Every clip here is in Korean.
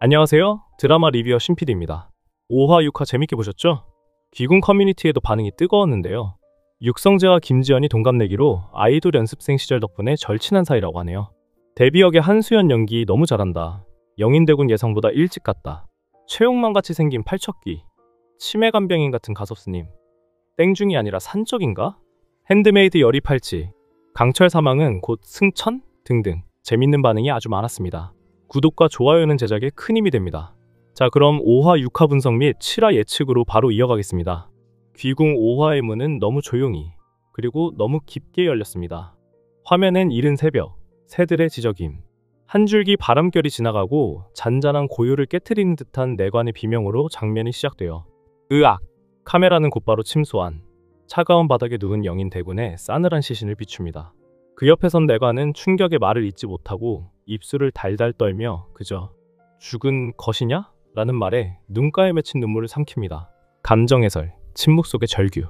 안녕하세요. 드라마 리뷰어 신PD입니다. 5화, 6화 재밌게 보셨죠? 귀궁 커뮤니티에도 반응이 뜨거웠는데요. 육성재와 김지연이 동갑내기로 아이돌 연습생 시절 덕분에 절친한 사이라고 하네요. 데뷔 역의 한수연 연기 너무 잘한다. 영인대군 예상보다 일찍 갔다. 최용만같이 생긴 팔척귀. 치매간병인 같은 가섭스님. 땡중이 아니라 산적인가? 핸드메이드 열이 팔찌. 강철 사망은 곧 승천? 등등 재밌는 반응이 아주 많았습니다. 구독과 좋아요는 제작에 큰 힘이 됩니다. 자, 그럼 5화, 6화 분석 및 7화 예측으로 바로 이어가겠습니다. 귀궁 5화의 문은 너무 조용히, 그리고 너무 깊게 열렸습니다. 화면엔 이른 새벽, 새들의 지저김, 한 줄기 바람결이 지나가고 잔잔한 고요를 깨트리는 듯한 내관의 비명으로 장면이 시작돼요. 으악! 카메라는 곧바로 침소한 차가운 바닥에 누운 영인대군의 싸늘한 시신을 비춥니다. 그 옆에 선 내관은 충격의 말을 잇지 못하고 입술을 달달 떨며 그저 죽은 것이냐? 라는 말에 눈가에 맺힌 눈물을 삼킵니다. 감정 해설, 침묵 속의 절규.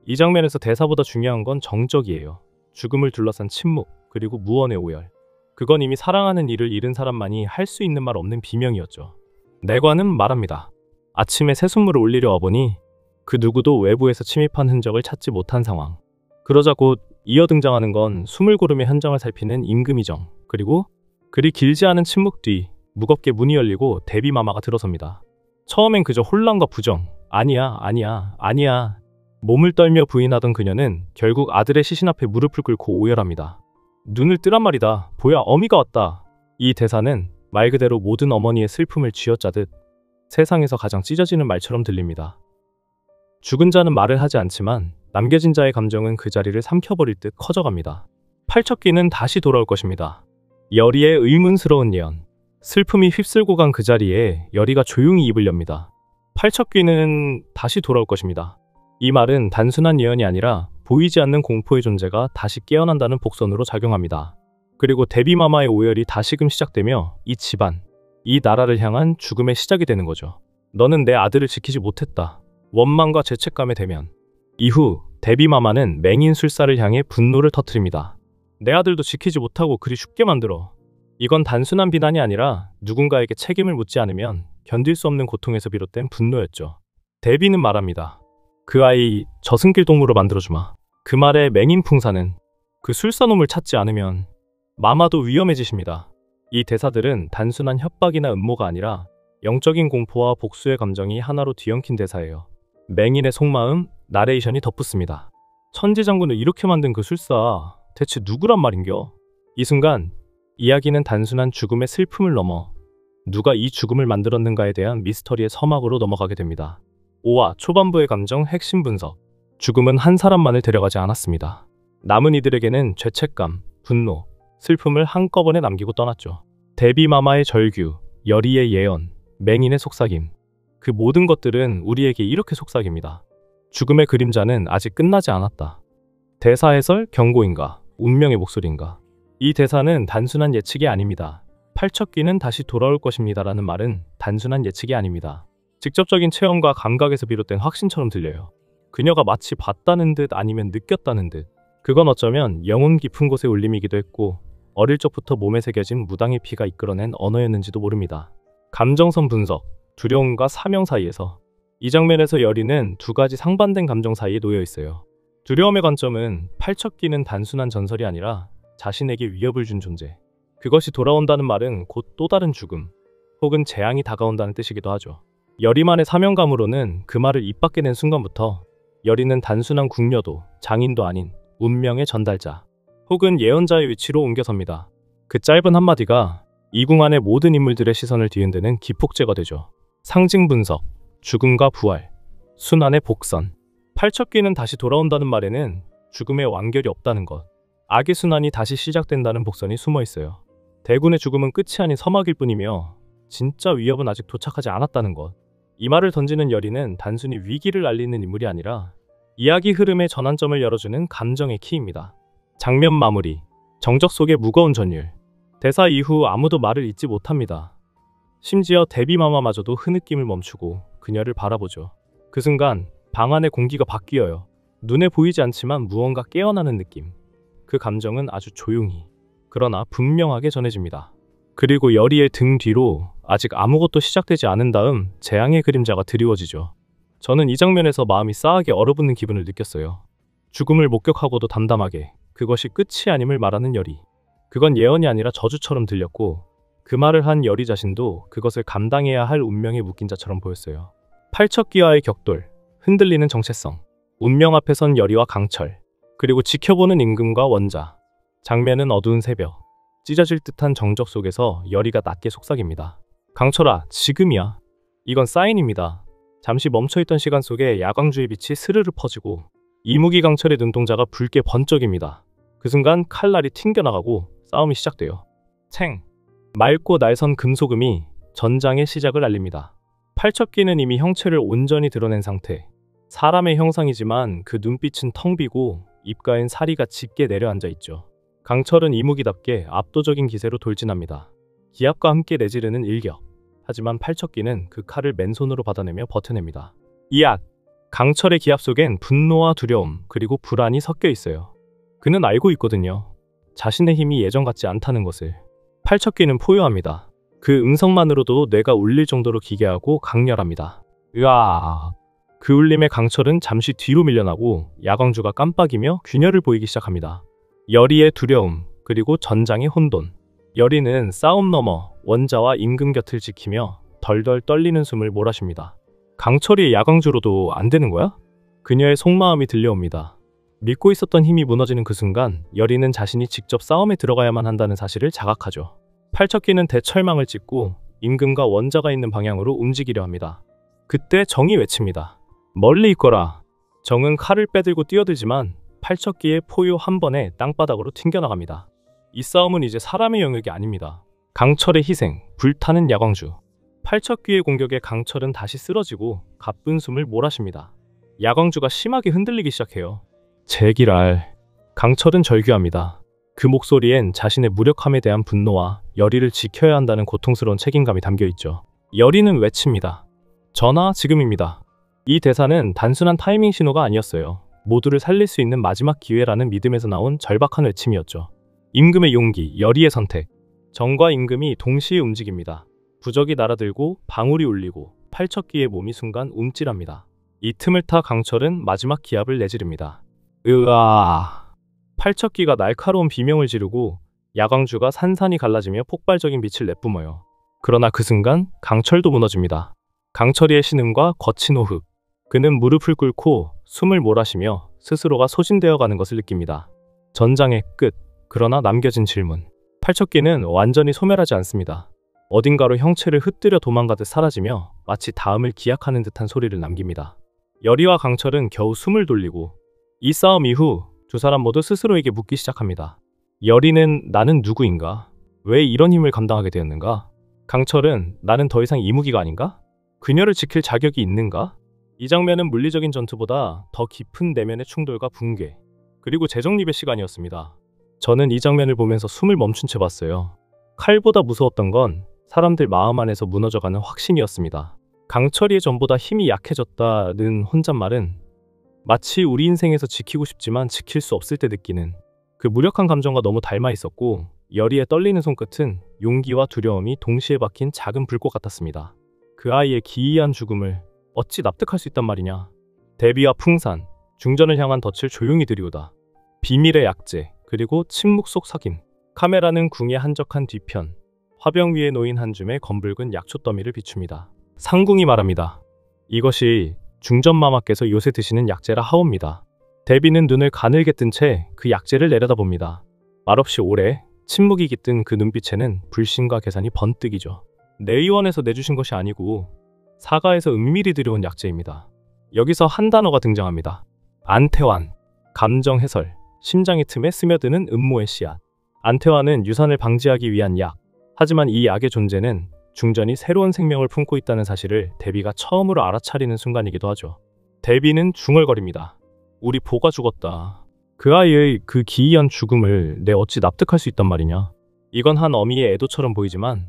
이 장면에서 대사보다 중요한 건 정적이에요. 죽음을 둘러싼 침묵, 그리고 무언의 오열. 그건 이미 사랑하는 이를 잃은 사람만이 할 수 있는 말 없는 비명이었죠. 내관은 말합니다. 아침에 새순물을 올리려 와보니 그 누구도 외부에서 침입한 흔적을 찾지 못한 상황. 그러자 곧 이어 등장하는 건 숨을 고르며 현장을 살피는 임금희정, 그리고 그리 길지 않은 침묵 뒤 무겁게 문이 열리고 데뷔마마가 들어섭니다. 처음엔 그저 혼란과 부정, 아니야 몸을 떨며 부인하던 그녀는 결국 아들의 시신 앞에 무릎을 꿇고 오열합니다. 눈을 뜨란 말이다. 보야, 어미가 왔다. 이 대사는 말 그대로 모든 어머니의 슬픔을 쥐어짜듯 세상에서 가장 찢어지는 말처럼 들립니다. 죽은 자는 말을 하지 않지만 남겨진 자의 감정은 그 자리를 삼켜버릴 듯 커져갑니다. 팔척귀는 다시 돌아올 것입니다. 여리의 의문스러운 예언. 슬픔이 휩쓸고 간 그 자리에 여리가 조용히 입을 엽니다. 팔척귀는 다시 돌아올 것입니다. 이 말은 단순한 예언이 아니라 보이지 않는 공포의 존재가 다시 깨어난다는 복선으로 작용합니다. 그리고 데뷔마마의 오열이 다시금 시작되며 이 집안, 이 나라를 향한 죽음의 시작이 되는 거죠. 너는 내 아들을 지키지 못했다. 원망과 죄책감의 대면. 이후 데뷔마마는 맹인술사를 향해 분노를 터뜨립니다. 내 아들도 지키지 못하고 그리 죽게 만들어. 이건 단순한 비난이 아니라 누군가에게 책임을 묻지 않으면 견딜 수 없는 고통에서 비롯된 분노였죠. 데뷔는 말합니다. 그 아이 저승길 동물로 만들어주마. 그 말에 맹인 풍사는 그 술사놈을 찾지 않으면 마마도 위험해지십니다. 이 대사들은 단순한 협박이나 음모가 아니라 영적인 공포와 복수의 감정이 하나로 뒤엉킨 대사예요. 맹인의 속마음, 나레이션이 덧붙습니다. 천지장군을 이렇게 만든 그 술사 대체 누구란 말인겨? 이 순간 이야기는 단순한 죽음의 슬픔을 넘어 누가 이 죽음을 만들었는가에 대한 미스터리의 서막으로 넘어가게 됩니다. 5화 초반부의 감정 핵심 분석. 죽음은 한 사람만을 데려가지 않았습니다. 남은 이들에게는 죄책감, 분노, 슬픔을 한꺼번에 남기고 떠났죠. 데뷔마마의 절규, 여리의 예언, 맹인의 속삭임. 그 모든 것들은 우리에게 이렇게 속삭입니다. 죽음의 그림자는 아직 끝나지 않았다. 대사 해설, 경고인가, 운명의 목소리인가. 이 대사는 단순한 예측이 아닙니다. 팔척귀는 다시 돌아올 것입니다 라는 말은 단순한 예측이 아닙니다. 직접적인 체험과 감각에서 비롯된 확신처럼 들려요. 그녀가 마치 봤다는 듯 아니면 느꼈다는 듯. 그건 어쩌면 영혼 깊은 곳의 울림이기도 했고 어릴 적부터 몸에 새겨진 무당의 피가 이끌어낸 언어였는지도 모릅니다. 감정선 분석. 두려움과 사명 사이에서. 이 장면에서 여리는 두 가지 상반된 감정 사이에 놓여 있어요. 두려움의 관점은 팔척귀는 단순한 전설이 아니라 자신에게 위협을 준 존재. 그것이 돌아온다는 말은 곧 또 다른 죽음, 혹은 재앙이 다가온다는 뜻이기도 하죠. 여리만의 사명감으로는 그 말을 입 밖에 낸 순간부터 여리는 단순한 궁녀도 장인도 아닌 운명의 전달자, 혹은 예언자의 위치로 옮겨섭니다. 그 짧은 한마디가 이궁 안의 모든 인물들의 시선을 뒤흔드는 기폭제가 되죠. 상징 분석, 죽음과 부활, 순환의 복선. 팔척귀는 다시 돌아온다는 말에는 죽음의 완결이 없다는 것, 악의 순환이 다시 시작된다는 복선이 숨어 있어요. 대군의 죽음은 끝이 아닌 서막일 뿐이며 진짜 위협은 아직 도착하지 않았다는 것. 이 말을 던지는 여리는 단순히 위기를 알리는 인물이 아니라 이야기 흐름의 전환점을 열어주는 감정의 키입니다. 장면 마무리, 정적 속의 무거운 전율. 대사 이후 아무도 말을 잇지 못합니다. 심지어 데뷔마마마저도 흐느낌을 멈추고 그녀를 바라보죠. 그 순간 방 안의 공기가 바뀌어요. 눈에 보이지 않지만 무언가 깨어나는 느낌. 그 감정은 아주 조용히, 그러나 분명하게 전해집니다. 그리고 여리의 등 뒤로 아직 아무것도 시작되지 않은 다음 재앙의 그림자가 드리워지죠. 저는 이 장면에서 마음이 싸하게 얼어붙는 기분을 느꼈어요. 죽음을 목격하고도 담담하게 그것이 끝이 아님을 말하는 여리. 그건 예언이 아니라 저주처럼 들렸고 그 말을 한 여리 자신도 그것을 감당해야 할 운명에 묶인 자처럼 보였어요. 팔척기와의 격돌, 흔들리는 정체성, 운명 앞에 선 여리와 강철, 그리고 지켜보는 임금과 원자. 장면은 어두운 새벽, 찢어질 듯한 정적 속에서 여리가 낮게 속삭입니다. 강철아, 지금이야. 이건 사인입니다. 잠시 멈춰있던 시간 속에 야광주의 빛이 스르르 퍼지고 이무기 강철의 눈동자가 붉게 번쩍입니다. 그 순간 칼날이 튕겨나가고 싸움이 시작돼요. 챙! 맑고 날선 금소금이 전장의 시작을 알립니다. 팔척기는 이미 형체를 온전히 드러낸 상태. 사람의 형상이지만 그 눈빛은 텅 비고 입가엔 사리가 짙게 내려앉아 있죠. 강철은 이무기답게 압도적인 기세로 돌진합니다. 기압과 함께 내지르는 일격. 하지만 팔척기는 그 칼을 맨손으로 받아내며 버텨냅니다. 이앗! 강철의 기압 속엔 분노와 두려움 그리고 불안이 섞여 있어요. 그는 알고 있거든요. 자신의 힘이 예전 같지 않다는 것을. 팔척기는 포효합니다. 그 음성만으로도 뇌가 울릴 정도로 기괴하고 강렬합니다. 으아! 그 울림에 강철은 잠시 뒤로 밀려나고 야광주가 깜빡이며 균열을 보이기 시작합니다. 여리의 두려움 그리고 전장의 혼돈. 여리는 싸움 너머 원자와 임금 곁을 지키며 덜덜 떨리는 숨을 몰아쉽니다. 강철이 야광주로도 안 되는 거야? 그녀의 속마음이 들려옵니다. 믿고 있었던 힘이 무너지는 그 순간 여리는 자신이 직접 싸움에 들어가야만 한다는 사실을 자각하죠. 팔척기는 대철망을 찍고 임금과 원자가 있는 방향으로 움직이려 합니다. 그때 정이 외칩니다. 멀리 있거라. 정은 칼을 빼들고 뛰어들지만 팔척기의 포효 한 번에 땅바닥으로 튕겨나갑니다. 이 싸움은 이제 사람의 영역이 아닙니다. 강철의 희생, 불타는 야광주. 팔척기의 공격에 강철은 다시 쓰러지고 가쁜 숨을 몰아쉽니다. 야광주가 심하게 흔들리기 시작해요. 제기랄. 강철은 절규합니다. 그 목소리엔 자신의 무력함에 대한 분노와 여리를 지켜야 한다는 고통스러운 책임감이 담겨있죠. 여리는 외칩니다. 전하, 지금입니다. 이 대사는 단순한 타이밍 신호가 아니었어요. 모두를 살릴 수 있는 마지막 기회라는 믿음에서 나온 절박한 외침이었죠. 임금의 용기, 여리의 선택. 정과 임금이 동시에 움직입니다. 부적이 날아들고 방울이 울리고 팔척기의 몸이 순간 움찔합니다. 이 틈을 타 강철은 마지막 기합을 내지릅니다. 으아! 팔척기가 날카로운 비명을 지르고 야광주가 산산이 갈라지며 폭발적인 빛을 내뿜어요. 그러나 그 순간 강철도 무너집니다. 강철이의 신음과 거친 호흡. 그는 무릎을 꿇고 숨을 몰아쉬며 스스로가 소진되어 가는 것을 느낍니다. 전장의 끝. 그러나 남겨진 질문. 팔척기는 완전히 소멸하지 않습니다. 어딘가로 형체를 흩뜨려 도망가듯 사라지며 마치 다음을 기약하는 듯한 소리를 남깁니다. 여리와 강철은 겨우 숨을 돌리고 이 싸움 이후 두 사람 모두 스스로에게 묻기 시작합니다. 여리는 나는 누구인가? 왜 이런 힘을 감당하게 되었는가? 강철은 나는 더 이상 이무기가 아닌가? 그녀를 지킬 자격이 있는가? 이 장면은 물리적인 전투보다 더 깊은 내면의 충돌과 붕괴, 그리고 재정립의 시간이었습니다. 저는 이 장면을 보면서 숨을 멈춘 채 봤어요. 칼보다 무서웠던 건 사람들 마음 안에서 무너져가는 확신이었습니다. 강철이의 전보다 힘이 약해졌다는 혼잣말은 마치 우리 인생에서 지키고 싶지만 지킬 수 없을 때 느끼는 그 무력한 감정과 너무 닮아 있었고, 여리의 떨리는 손끝은 용기와 두려움이 동시에 박힌 작은 불꽃 같았습니다. 그 아이의 기이한 죽음을 어찌 납득할 수 있단 말이냐. 대비와 풍산, 중전을 향한 덫을 조용히 들이우다. 비밀의 약재, 그리고 침묵 속 sak임. 카메라는 궁의 한적한 뒤편, 화병 위에 놓인 한 줌의 검붉은 약초 더미를 비춥니다. 상궁이 말합니다. 이것이 중전마마께서 요새 드시는 약재라 하옵니다. 대비는 눈을 가늘게 뜬 채 그 약재를 내려다봅니다. 말없이 오래 침묵이 깃든 그 눈빛에는 불신과 계산이 번뜩이죠. 내의원에서 내주신 것이 아니고 사가에서 은밀히 들여온 약재입니다. 여기서 한 단어가 등장합니다. 안태환. 감정 해설. 심장의 틈에 스며드는 음모의 씨앗. 안태환은 유산을 방지하기 위한 약. 하지만 이 약의 존재는 중전이 새로운 생명을 품고 있다는 사실을 대비가 처음으로 알아차리는 순간이기도 하죠. 대비는 중얼거립니다. 우리 보가 죽었다. 그 아이의 그 기이한 죽음을 내 어찌 납득할 수 있단 말이냐. 이건 한 어미의 애도처럼 보이지만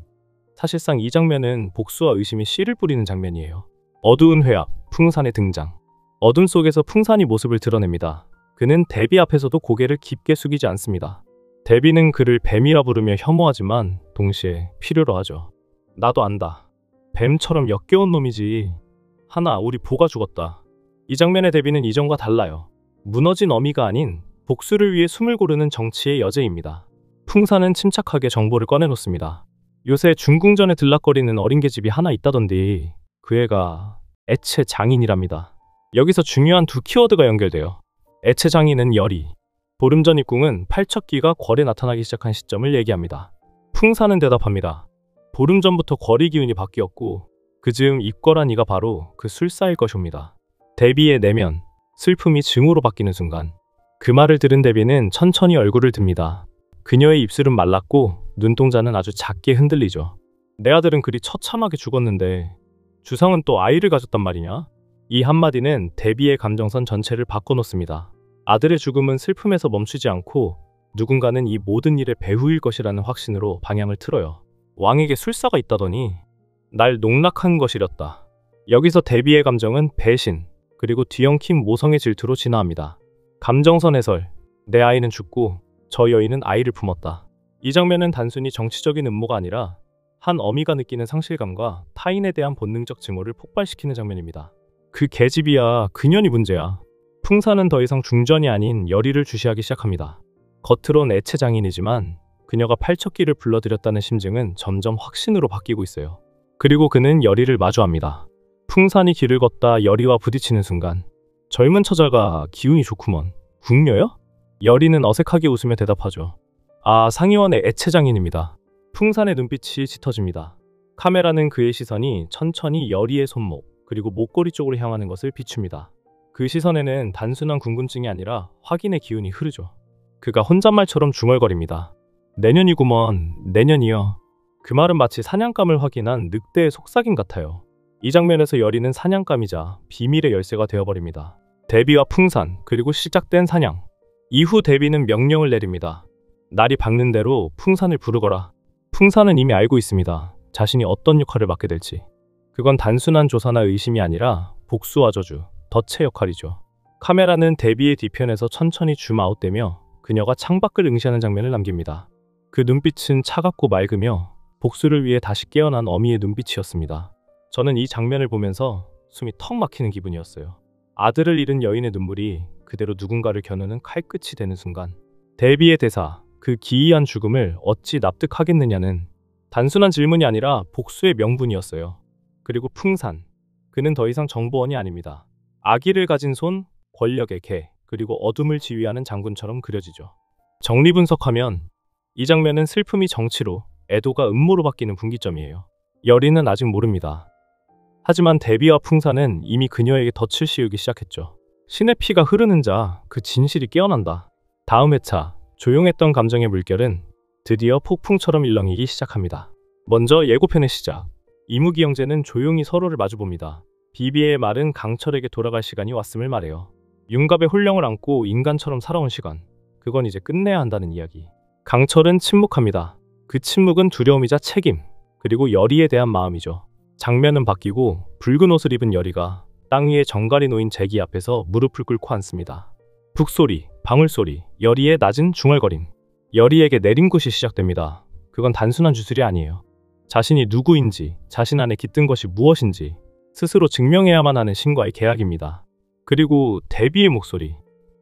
사실상 이 장면은 복수와 의심이 씨를 뿌리는 장면이에요. 어두운 회합, 풍산의 등장. 어둠 속에서 풍산이 모습을 드러냅니다. 그는 대비 앞에서도 고개를 깊게 숙이지 않습니다. 데비는 그를 뱀이라 부르며 혐오하지만 동시에 필요로 하죠. 나도 안다. 뱀처럼 역겨운 놈이지. 하나, 우리 보가 죽었다. 이 장면의 데비는 이전과 달라요. 무너진 어미가 아닌 복수를 위해 숨을 고르는 정치의 여제입니다. 풍사는 침착하게 정보를 꺼내놓습니다. 요새 중궁전에 들락거리는 어린 계집이 하나 있다던데 그 애가 애체 장인이랍니다. 여기서 중요한 두 키워드가 연결돼요. 애체 장인은 열이, 보름 전 입궁은 팔척기가 궐에 나타나기 시작한 시점을 얘기합니다. 풍사는 대답합니다. 보름 전부터 궐의 기운이 바뀌었고 그 즈음 입궐한 이가 바로 그 술사일 것입니다. 데비의 내면, 슬픔이 증오로 바뀌는 순간 그 말을 들은 데비는 천천히 얼굴을 듭니다. 그녀의 입술은 말랐고 눈동자는 아주 작게 흔들리죠. 내 아들은 그리 처참하게 죽었는데 주상은 또 아이를 가졌단 말이냐? 이 한마디는 데비의 감정선 전체를 바꿔놓습니다. 아들의 죽음은 슬픔에서 멈추지 않고 누군가는 이 모든 일의 배후일 것이라는 확신으로 방향을 틀어요. 왕에게 술사가 있다더니 날 농락한 것이렸다. 여기서 데비의 감정은 배신, 그리고 뒤엉킨 모성의 질투로 진화합니다. 감정선 해설, 내 아이는 죽고 저 여인은 아이를 품었다. 이 장면은 단순히 정치적인 음모가 아니라 한 어미가 느끼는 상실감과 타인에 대한 본능적 증오를 폭발시키는 장면입니다. 그 계집이야, 그년이 문제야. 풍사는 더 이상 중전이 아닌 열의를 주시하기 시작합니다. 겉으론 애체 장인이지만 그녀가 팔척기를 불러들였다는 심증은 점점 확신으로 바뀌고 있어요. 그리고 그는 열의를 마주합니다. 풍산이 길을 걷다 열의와 부딪히는 순간 젊은 처자가 기운이 좋구먼. 궁녀요? 열의는 어색하게 웃으며 대답하죠. 아, 상의원의 애체 장인입니다. 풍산의 눈빛이 짙어집니다. 카메라는 그의 시선이 천천히 열의의 손목, 그리고 목걸이 쪽으로 향하는 것을 비춥니다. 그 시선에는 단순한 궁금증이 아니라 확인의 기운이 흐르죠. 그가 혼잣말처럼 중얼거립니다. 내년이구먼, 내년이요. 그 말은 마치 사냥감을 확인한 늑대의 속삭임 같아요. 이 장면에서 열의는 사냥감이자 비밀의 열쇠가 되어버립니다. 데비와 풍산, 그리고 시작된 사냥. 이후 데비는 명령을 내립니다. 날이 밝는 대로 풍산을 부르거라. 풍산은 이미 알고 있습니다. 자신이 어떤 역할을 맡게 될지. 그건 단순한 조사나 의심이 아니라 복수와 저주, 덫의 역할이죠. 카메라는 데비의 뒤편에서 천천히 줌아웃되며 그녀가 창밖을 응시하는 장면을 남깁니다. 그 눈빛은 차갑고 맑으며 복수를 위해 다시 깨어난 어미의 눈빛이었습니다. 저는 이 장면을 보면서 숨이 턱 막히는 기분이었어요. 아들을 잃은 여인의 눈물이 그대로 누군가를 겨누는 칼끝이 되는 순간 데비의 대사, 그 기이한 죽음을 어찌 납득하겠느냐는 단순한 질문이 아니라 복수의 명분이었어요. 그리고 풍산, 그는 더 이상 정보원이 아닙니다. 아기를 가진 손, 권력의 개, 그리고 어둠을 지휘하는 장군처럼 그려지죠. 정리 분석하면 이 장면은 슬픔이 정치로, 애도가 음모로 바뀌는 분기점이에요. 열의는 아직 모릅니다. 하지만 데비와 풍산은 이미 그녀에게 덫을 씌우기 시작했죠. 신의 피가 흐르는 자, 그 진실이 깨어난다. 다음 회차, 조용했던 감정의 물결은 드디어 폭풍처럼 일렁이기 시작합니다. 먼저 예고편의 시작. 이무기 형제는 조용히 서로를 마주봅니다. 비비의 말은 강철에게 돌아갈 시간이 왔음을 말해요. 윤갑의 혼령을 안고 인간처럼 살아온 시간, 그건 이제 끝내야 한다는 이야기. 강철은 침묵합니다. 그 침묵은 두려움이자 책임, 그리고 열의에 대한 마음이죠. 장면은 바뀌고 붉은 옷을 입은 열의가 땅 위에 정갈이 놓인 제기 앞에서 무릎을 꿇고 앉습니다. 북소리, 방울소리, 열의의 낮은 중얼거림. 열의에게 내림굿이 시작됩니다. 그건 단순한 주술이 아니에요. 자신이 누구인지, 자신 안에 깃든 것이 무엇인지 스스로 증명해야만 하는 신과의 계약입니다. 그리고 데비의 목소리.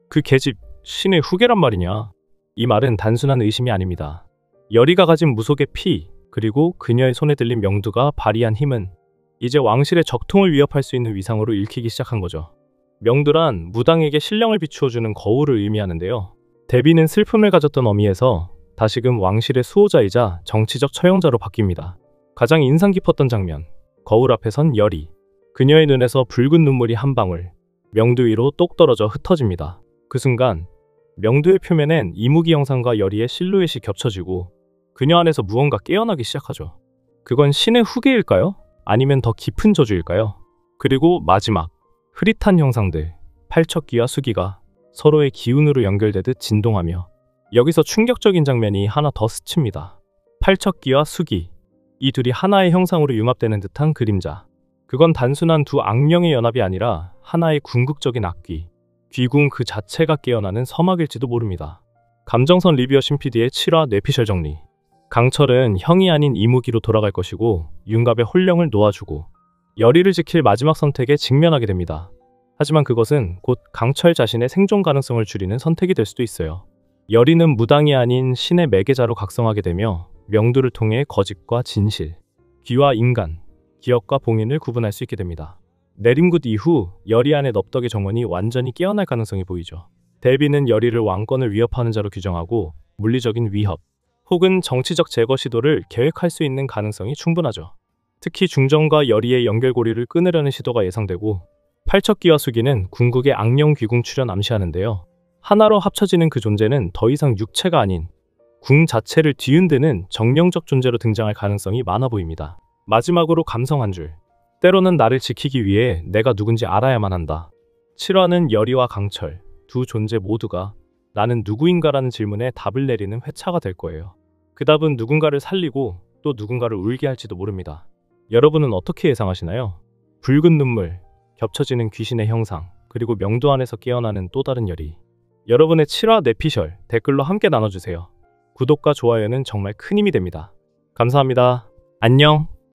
그 계집, 신의 후계란 말이냐? 이 말은 단순한 의심이 아닙니다. 열의가 가진 무속의 피, 그리고 그녀의 손에 들린 명두가 발휘한 힘은 이제 왕실의 적통을 위협할 수 있는 위상으로 읽히기 시작한 거죠. 명두란 무당에게 신령을 비추어주는 거울을 의미하는데요. 데비는 슬픔을 가졌던 어미에서 다시금 왕실의 수호자이자 정치적 처형자로 바뀝니다. 가장 인상 깊었던 장면, 거울 앞에 선 열의. 그녀의 눈에서 붉은 눈물이 한 방울, 명두 위로 똑 떨어져 흩어집니다. 그 순간 명두의 표면엔 이무기 형상과 열의의 실루엣이 겹쳐지고 그녀 안에서 무언가 깨어나기 시작하죠. 그건 신의 후계일까요? 아니면 더 깊은 저주일까요? 그리고 마지막, 흐릿한 형상들, 팔척기와 수기가 서로의 기운으로 연결되듯 진동하며 여기서 충격적인 장면이 하나 더 스칩니다. 팔척기와 수기, 이 둘이 하나의 형상으로 융합되는 듯한 그림자. 그건 단순한 두 악령의 연합이 아니라 하나의 궁극적인 악귀, 귀궁 그 자체가 깨어나는 서막일지도 모릅니다. 감정선 리뷰어 신PD의 7화 뇌피셜 정리. 강철은 형이 아닌 이무기로 돌아갈 것이고 윤갑의 혼령을 놓아주고 열의를 지킬 마지막 선택에 직면하게 됩니다. 하지만 그것은 곧 강철 자신의 생존 가능성을 줄이는 선택이 될 수도 있어요. 열의는 무당이 아닌 신의 매개자로 각성하게 되며 명두를 통해 거짓과 진실, 귀와 인간, 기억과 봉인을 구분할 수 있게 됩니다. 내림굿 이후 열의 안의 넙덕의 정원이 완전히 깨어날 가능성이 보이죠. 대비는 열의를 왕권을 위협하는 자로 규정하고 물리적인 위협 혹은 정치적 제거 시도를 계획할 수 있는 가능성이 충분하죠. 특히 중정과 열의의 연결고리를 끊으려는 시도가 예상되고 팔척기와 수기는 궁극의 악령 귀궁 출현 암시하는데요. 하나로 합쳐지는 그 존재는 더 이상 육체가 아닌 궁 자체를 뒤흔드는 정령적 존재로 등장할 가능성이 많아 보입니다. 마지막으로 감성 한 줄. 때로는 나를 지키기 위해 내가 누군지 알아야만 한다. 7화는 열의와 강철 두 존재 모두가 나는 누구인가라는 질문에 답을 내리는 회차가 될 거예요. 그 답은 누군가를 살리고 또 누군가를 울게 할지도 모릅니다. 여러분은 어떻게 예상하시나요? 붉은 눈물, 겹쳐지는 귀신의 형상, 그리고 명두 안에서 깨어나는 또 다른 열의. 여러분의 7화 뇌피셜 댓글로 함께 나눠주세요. 구독과 좋아요는 정말 큰 힘이 됩니다. 감사합니다. 안녕.